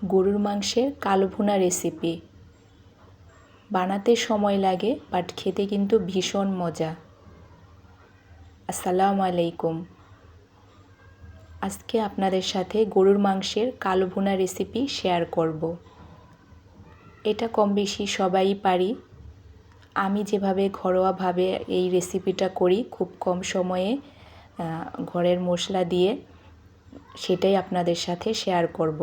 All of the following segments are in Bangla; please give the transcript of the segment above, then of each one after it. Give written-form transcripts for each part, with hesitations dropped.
গরুর মাংসের কালো ভুনা রেসিপি। বানাতে সময় লাগে বাট খেতে কিন্তু ভীষণ মজা। আসসালামু আলাইকুম। আজকে আপনাদের সাথে গরুর মাংসের কালো ভুনা রেসিপি শেয়ার করব। এটা কম বেশি সবাই পারি। আমি যেভাবে ঘরোয়াভাবে এই রেসিপিটা করি খুব কম সময়ে ঘরের মশলা দিয়ে, সেটাই আপনাদের সাথে শেয়ার করব।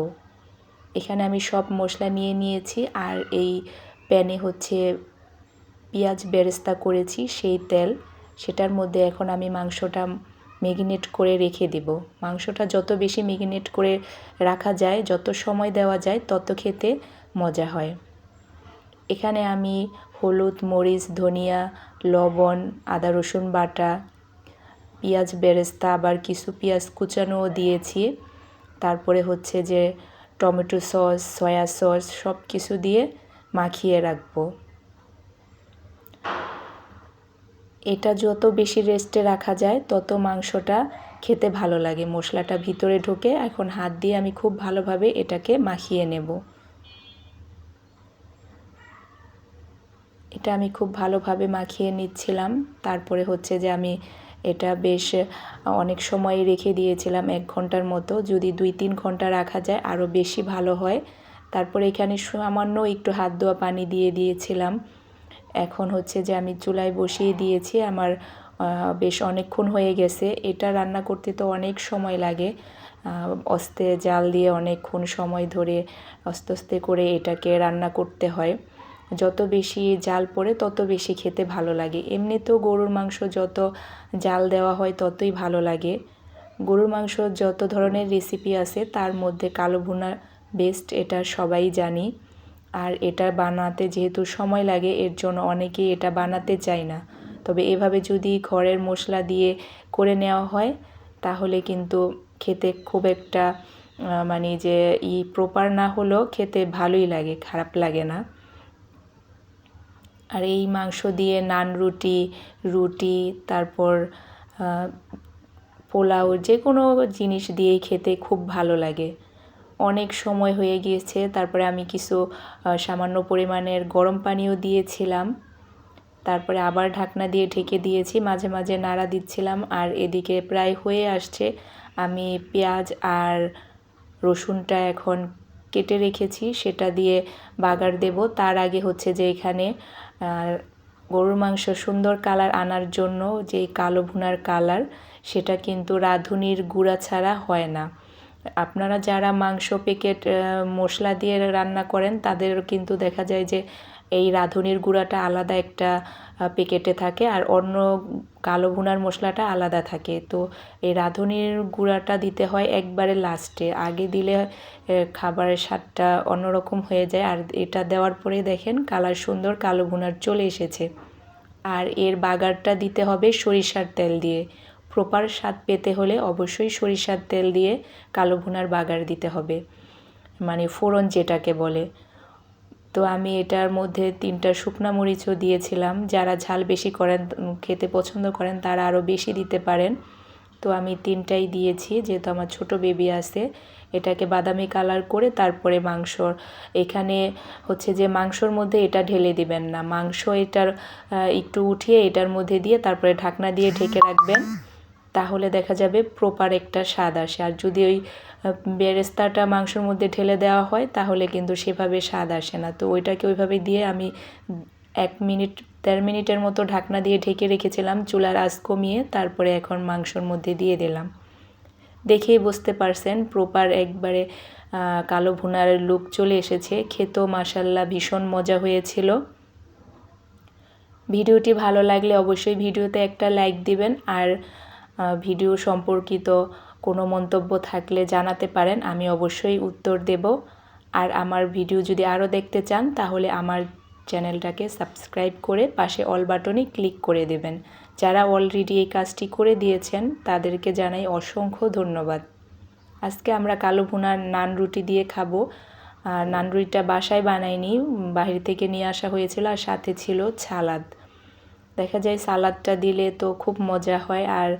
এখানে আমি সব মশলা নিয়ে নিয়েছি আর এই প্যানে হচ্ছে পেঁয়াজ বেরেস্তা করেছি সেই তেল, সেটার মধ্যে এখন আমি মাংসটা ম্যারিনেট করে রেখে দেব। মাংসটা যত বেশি ম্যারিনেট করে রাখা যায়, যত সময় দেওয়া যায় তত খেতে মজা হয়। এখানে আমি হলুদ, মরিচ, ধনিয়া, লবণ, আদা রসুন বাটা, পেঁয়াজ বেরেস্তা, আবার কিছু পেঁয়াজ কুচানোও দিয়েছি। তারপরে হচ্ছে যে টমেটো সস, সয়া সস সব কিছু দিয়ে মাখিয়ে রাখবো। এটা যত বেশি রেস্টে রাখা যায় তত মাংসটা খেতে ভালো লাগে, মশলাটা ভিতরে ঢোকে। এখন হাত দিয়ে আমি খুব ভালোভাবে এটাকে মাখিয়ে নেব। এটা আমি খুব ভালোভাবে মাখিয়ে নিচ্ছিলাম। তারপরে হচ্ছে যে আমি এটা বেশ অনেক সময় রেখে দিয়েছিলাম, 1 ঘন্টার মতো। যদি 2-3 ঘন্টা রাখা যায় আরও বেশি ভালো হয়। তারপরে এখানে সামান্য একটু হাত ধোয়া পানি দিয়ে দিয়েছিলাম। এখন হচ্ছে যে আমি চুলায় বসিয়ে দিয়েছি। আমার বেশ অনেকক্ষণ হয়ে গেছে। এটা রান্না করতে তো অনেক সময় লাগে, আস্তে জাল দিয়ে অনেকক্ষণ সময় ধরে আস্তে আস্তে করে এটাকে রান্না করতে হয়। যত বেশি জাল পড়ে তত বেশি খেতে ভালো লাগে। এমনিতেও গরুর মাংস যত জাল দেওয়া হয় ততই ভালো লাগে। গরুর মাংস যত ধরনের রেসিপি আছে তার মধ্যে কালো ভুনা বেস্ট, এটা সবাই জানি। আর এটা বানাতে যেহেতু সময় লাগে, এর জন্য অনেকেই এটা বানাতে চায় না। তবে এভাবে যদি ঘরের মশলা দিয়ে করে নেওয়া হয় তাহলে কিন্তু খেতে খুব একটা মানে যে প্রপার না হলেও খেতে ভালোই লাগে, খারাপ লাগে না। আর এই মাংস দিয়ে নান রুটি তারপর পোলাও, যে কোনো জিনিস দিয়েই খেতে খুব ভালো লাগে। অনেক সময় হয়ে গিয়েছে, তারপরে আমি কিছু সামান্য পরিমাণের গরম পানিও দিয়েছিলাম। তারপরে আবার ঢাকনা দিয়ে ঢেকে দিয়েছি, মাঝে মাঝে নাড়া দিচ্ছিলাম। আর এদিকে প্রায় হয়ে আসছে। আমি পেঁয়াজ আর রসুনটা এখন কেটে রেখেছি, সেটা দিয়ে বাগার দেব। তার আগে হচ্ছে যে এখানে গরুর মাংস সুন্দর কালার আনার জন্য যে কালো ভুনার কালার, সেটা কিন্তু রাঁধুনির গুঁড়া ছাড়া হয় না। আপনারা যারা মাংস প্যাকেট মশলা দিয়ে রান্না করেন তাদের কিন্তু দেখা যায় যে এই রাঁধুনির গুঁড়াটা আলাদা একটা প্যাকেটে থাকে আর অন্য কালো ভুনার মশলাটা আলাদা থাকে। তো এই রাঁধুনির গুঁড়াটা দিতে হয় একবারে লাস্টে, আগে দিলে খাবারের স্বাদটা অন্যরকম হয়ে যায়। আর এটা দেওয়ার পরে দেখেন কালার সুন্দর কালো ভুনার চলে এসেছে। আর এর বাগারটা দিতে হবে সরিষার তেল দিয়ে। প্রপার স্বাদ পেতে হলে অবশ্যই সরিষার তেল দিয়ে কালো ভুনার বাগার দিতে হবে, মানে ফোড়ন যেটাকে বলে। তো আমি এটার মধ্যে 3টা শুকনো মরিচও দিয়েছিলাম। যারা ঝাল বেশি করেন, খেতে পছন্দ করেন, তারা আরও বেশি দিতে পারেন। তো আমি 3টাই দিয়েছি, যেহেতু আমার ছোট বেবি আছে। এটাকে বাদামি কালার করে তারপরে মাংস, এখানে হচ্ছে যে মাংসর মধ্যে এটা ঢেলে দিবেন না, মাংস এটার একটু উঠিয়ে এটার মধ্যে দিয়ে তারপরে ঢাকনা দিয়ে ঢেকে রাখবেন, তাহলে দেখা যাবে প্রপার একটা স্বাদ আসে। আর যদি ওই বেরেস্তাটা মাংসের মধ্যে ঢেলে দেওয়া হয় তাহলে কিন্তু সেভাবে স্বাদ আসে না। তো ওইটাকে ওইভাবে দিয়ে আমি 1-1.5 মিনিটের মতো ঢাকনা দিয়ে ঢেকে রেখেছিলাম চুলার আঁচ কমিয়ে। তারপরে এখন মাংসর মধ্যে দিয়ে দিলাম। দেখেই বুঝতে পারছেন প্রপার একবারে কালো ভুনার লুক চলে এসেছে। খেতেও মাশাআল্লাহ ভীষণ মজা হয়েছিল। ভিডিওটি ভালো লাগলে অবশ্যই ভিডিওতে একটা লাইক দিবেন। আর ভিডিও সম্পর্কিত কোনো মন্তব্য থাকলে জানাতে পারেন, আমি অবশ্যই উত্তর দেব। আর আমার ভিডিও যদি আরও দেখতে চান তাহলে আমার চ্যানেলটাকে সাবস্ক্রাইব করে পাশে অল বাটনে ক্লিক করে দেবেন। যারা অলরেডি এই কাজটি করে দিয়েছেন তাদেরকে জানাই অসংখ্য ধন্যবাদ। আজকে আমরা কালো ভুনার নান রুটি দিয়ে খাবো। আর নান রুটিটা বাসায় বানাইনি, বাইরে থেকে নিয়ে আসা হয়েছিল, আর সাথে ছিল সালাদ। দেখা যায় সালাদটা দিলে তো খুব মজা হয়। আর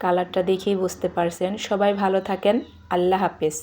কালারটা দেখেই বুঝতে পারছেন। সবাই ভালো থাকেন। আল্লাহ হাফেজ।